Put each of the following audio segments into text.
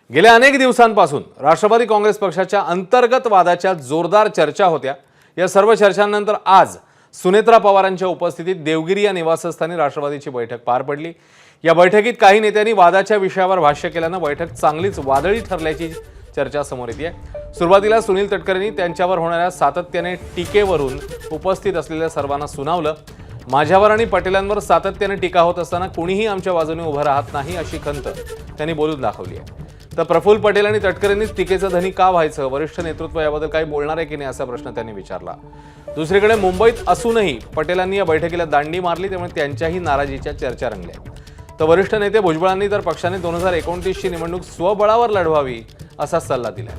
गेल्या अनेक दिवसांपासून राष्ट्रवादी काँग्रेस पक्षाच्या अंतर्गत वादाच्या जोरदार चर्चा होत्या। या सर्व चर्चांनंतर आज सुनेत्रा पवारांच्या उपस्थितीत देवगिरी या निवासस्थानी राष्ट्रवादीची बैठक पार पडली। या बैठकीत काही नेत्यांनी वादाच्या विषयावर भाष्य केल्याने बैठक चांगलीच वादळी ठरल्याची चर्चा समोर येते आहे। सुरुवातीला सुनील तटकरेंनी त्यांच्यावर होणाऱ्या सातत्याने टीकेवरून उपस्थित असलेल्या सर्वांना सुनावलं। माझ्यावर आणि पटेलांवर सातत्याने टीका होत असताना कोणीही आमच्या बाजूने उभं राहत नाही अशी खंत त्यांनी बोलून दाखवली आहे। तर प्रफुल्ल पटेल आणि तटकरेंनीच टीकेचं धनी का व्हायचं, वरिष्ठ नेतृत्व याबद्दल काही बोलणार आहे की नाही असा प्रश्न त्यांनी विचारला। दुसरीकडे मुंबईत असूनही पटेलांनी या बैठकीला दांडी मारली, त्यामुळे त्यांच्याही नाराजीच्या चर्चा रंगल्या। तर वरिष्ठ नेते भुजबळांनी तर पक्षाने 2029 ची निवडणूक स्वबळावर लढवावी असा सल्ला दिला।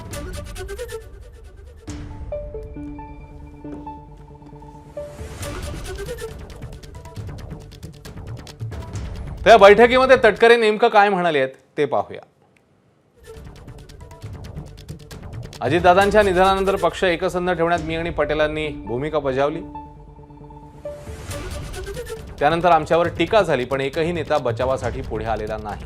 त्या बैठकीमध्ये तटकरे नेमकं काय म्हणाले आहेत ते पाहूया। अजितदादांच्या निधनानंतर पक्ष एकसंध ठेवण्यात मी आणि पटेलांनी भूमिका बजावली। त्यानंतर आमच्यावर टीका झाली, पण एकही नेता बचावासाठी पुढे आलेला नाही।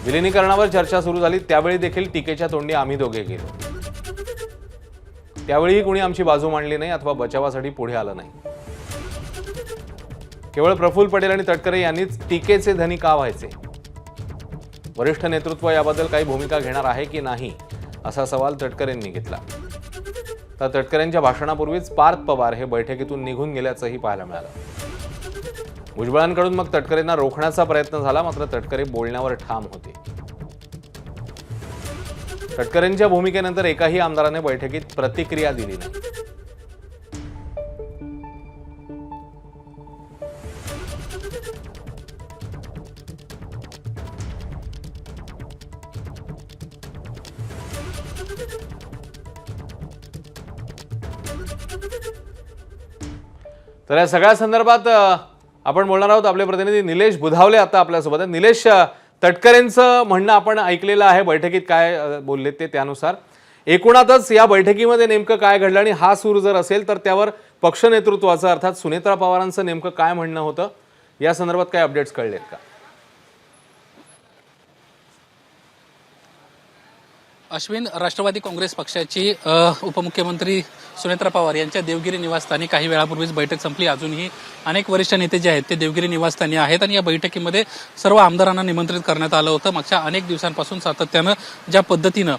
विलीनीकरणावर चर्चा सुरू झाली, त्यावेळी देखील टीकेच्या तोंडी आम्ही दोघे गेलो। त्यावेळीही कोणी आमची बाजू मांडली नाही अथवा बचावासाठी पुढे आलं नाही। केवळ प्रफुल्ल पटेल आणि तटकरे यांनीच टीकेचे धनी का व्हायचे? वरिष्ठ नेतृत्व याबद्दल काही भूमिका घेणार आहे की नाही असा सवाल तटकरेंनी घेतला। तर तटकरेंच्या भाषणापूर्वीच पार्थ पवार हे बैठकीतून निघून गेल्याचंही पाहायला मिळालं। भुजबळांकडून मग तटकरेंना रोखण्याचा प्रयत्न झाला, मात्र तटकरे बोलण्यावर ठाम होते। तटकरेंच्या भूमिकेनंतर एकाही आमदाराने बैठकीत प्रतिक्रिया दिली नाही। तर या सगळ्या संदर्भात आपण बोलणार आहोत। आपले प्रतिनिधी निलेश बुधावले आता आपल्यासोबत आहेत। निलेश, तटकरेंचं म्हणणं आपण ऐकलेलं आहे, बैठकीत काय बोलले ते त्यानुसार एकूणातच या बैठकीमध्ये नेमकं काय घडलं आणि हा सूर जर असेल तर त्यावर पक्ष नेतृत्वाचं अर्थात सुनेत्रा पवारांचं नेमकं काय म्हणणं होतं या संदर्भात काय अपडेट्स कळलेत का? अश्विन, राष्ट्रवादी काँग्रेस पक्षाची उपमुख्यमंत्री सुनेत्रा पवार यांच्या देवगिरी निवासस्थानी काही वेळापूर्वीच बैठक संपली। अजूनही अनेक वरिष्ठ नेते जे आहेत ते देवगिरी निवासस्थानी आहेत आणि या बैठकीमध्ये सर्व आमदारांना निमंत्रित करण्यात आलं होतं। मागच्या अनेक दिवसांपासून सातत्यानं ज्या पद्धतीनं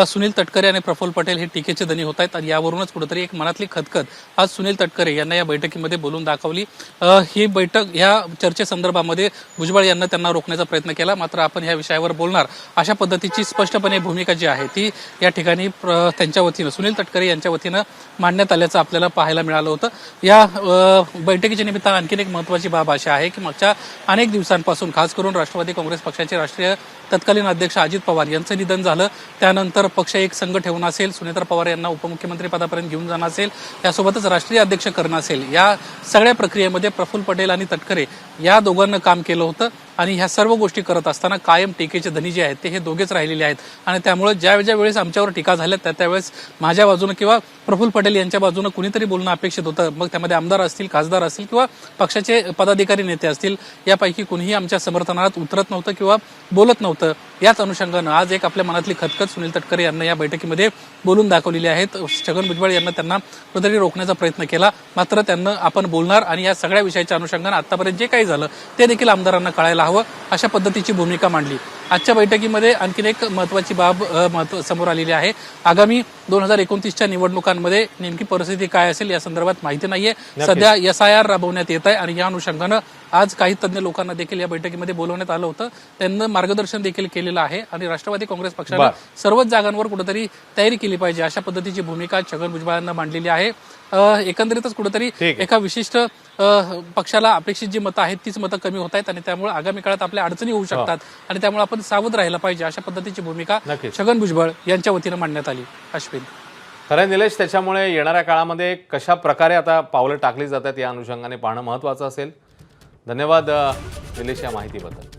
सुनील तटकरे आणि प्रफुल्ल पटेल हे टीकेचे धनी होत आहेत आणि यावरूनच कुठेतरी एक मनातली खतखत आज सुनील तटकरे यांना या बैठकीमध्ये बोलून दाखवली। ही बैठक या चर्चेसंदर्भामध्ये भुजबळ यांना त्यांना रोखण्याचा प्रयत्न केला, मात्र आपण या विषयावर बोलणार अशा पद्धतीची स्पष्टपणे भूमिका जी आहे ती या ठिकाणी त्यांच्या वतीनं सुनील तटकरे यांच्या वतीनं मांडण्यात आल्याचं आपल्याला पाहायला मिळालं होतं। या बैठकीच्या निमित्तानं आणखीन एक महत्त्वाची बाब अशी आहे की मागच्या अनेक दिवसांपासून खास करून राष्ट्रवादी काँग्रेस पक्षाचे राष्ट्रीय तत्कालीन अध्यक्ष अजित पवार यांचं निधन झालं। त्यानंतर पक्ष एक संघ ठेवून असेल, सुनेत्रा पवार यांना उपमुख्यमंत्री पदापर्यंत घेऊन जाणं असेल, त्यासोबतच राष्ट्रीय अध्यक्ष करणं असेल, या सगळ्या प्रक्रियेमध्ये प्रफुल्ल पटेल आणि तटकरे या दोघांना काम केलं होतं आणि ह्या सर्व गोष्टी करत असताना कायम टीकेचे धनी जे आहेत ते हे दोघेच राहिलेले आहेत। आणि त्यामुळे ज्या वेळेस आमच्यावर टीका झाल्या त्यावेळेस माझ्या बाजूनं किंवा प्रफुल्ल पटेल यांच्या बाजूनं कुणीतरी बोलणं अपेक्षित होतं। मग त्यामध्ये आमदार असतील, खासदार असतील किंवा पक्षाचे पदाधिकारी नेते असतील, यापैकी कुणीही आमच्या समर्थनात उतरत नव्हतं किंवा बोलत नव्हतं। याच अनुषंगानं आज एक आपल्या मनातली खतखत सुनील तटकरे यांना या बैठकीमध्ये बोलून दाखवलेली आहेत। छगन भुजबळ यांना त्यांना कुठेतरी रोखण्याचा प्रयत्न केला, मात्र त्यांना आपण बोलणार आणि या सगळ्या विषयाच्या अनुषंगानं आतापर्यंत जे काही झालं ते देखील आमदारांना कळायला हवं अशा पद्धतीची भूमिका मांडली। आजच्या बैठकीमध्ये आणखीन एक महत्वाची बाब समोर आलेली आहे। आगामी 2029च्या निवडणुकांमध्ये नेमकी परिस्थिती काय असेल या संदर्भात माहिती नाहीये। सध्या SIR राबवण्यात येत आहे आणि या अनुषंगानं आज काही तज्ञ लोकांना देखील या बैठकीमध्ये बोलवण्यात आलं होतं, त्यांना मार्गदर्शन देखील केलेलं आहे आणि राष्ट्रवादी काँग्रेस पक्षानं सर्वच जागांवर कुठेतरी तयारी केली पाहिजे अशा पद्धतीची भूमिका छगन भुजबळांना मांडलेली आहे। एकंदरीतच कुठेतरी एका विशिष्ट पक्षाला अपेक्षित जी मतं आहेत तीच मतं कमी होत आहेत आणि त्यामुळे आगामी काळात आपल्या अडचणी होऊ शकतात आणि त्यामुळे आपण सावध राहायला पाहिजे अशा पद्धतीची भूमिका छगन भुजबळ यांच्या वतीनं मांडण्यात आली। अश्विन, खरं निलेश, त्याच्यामुळे येणाऱ्या काळामध्ये कशा प्रकारे आता पावलं टाकली जातात या अनुषंगाने पाहणं महत्त्वाचं असेल। धन्यवाद निलेश या माहितीबद्दल।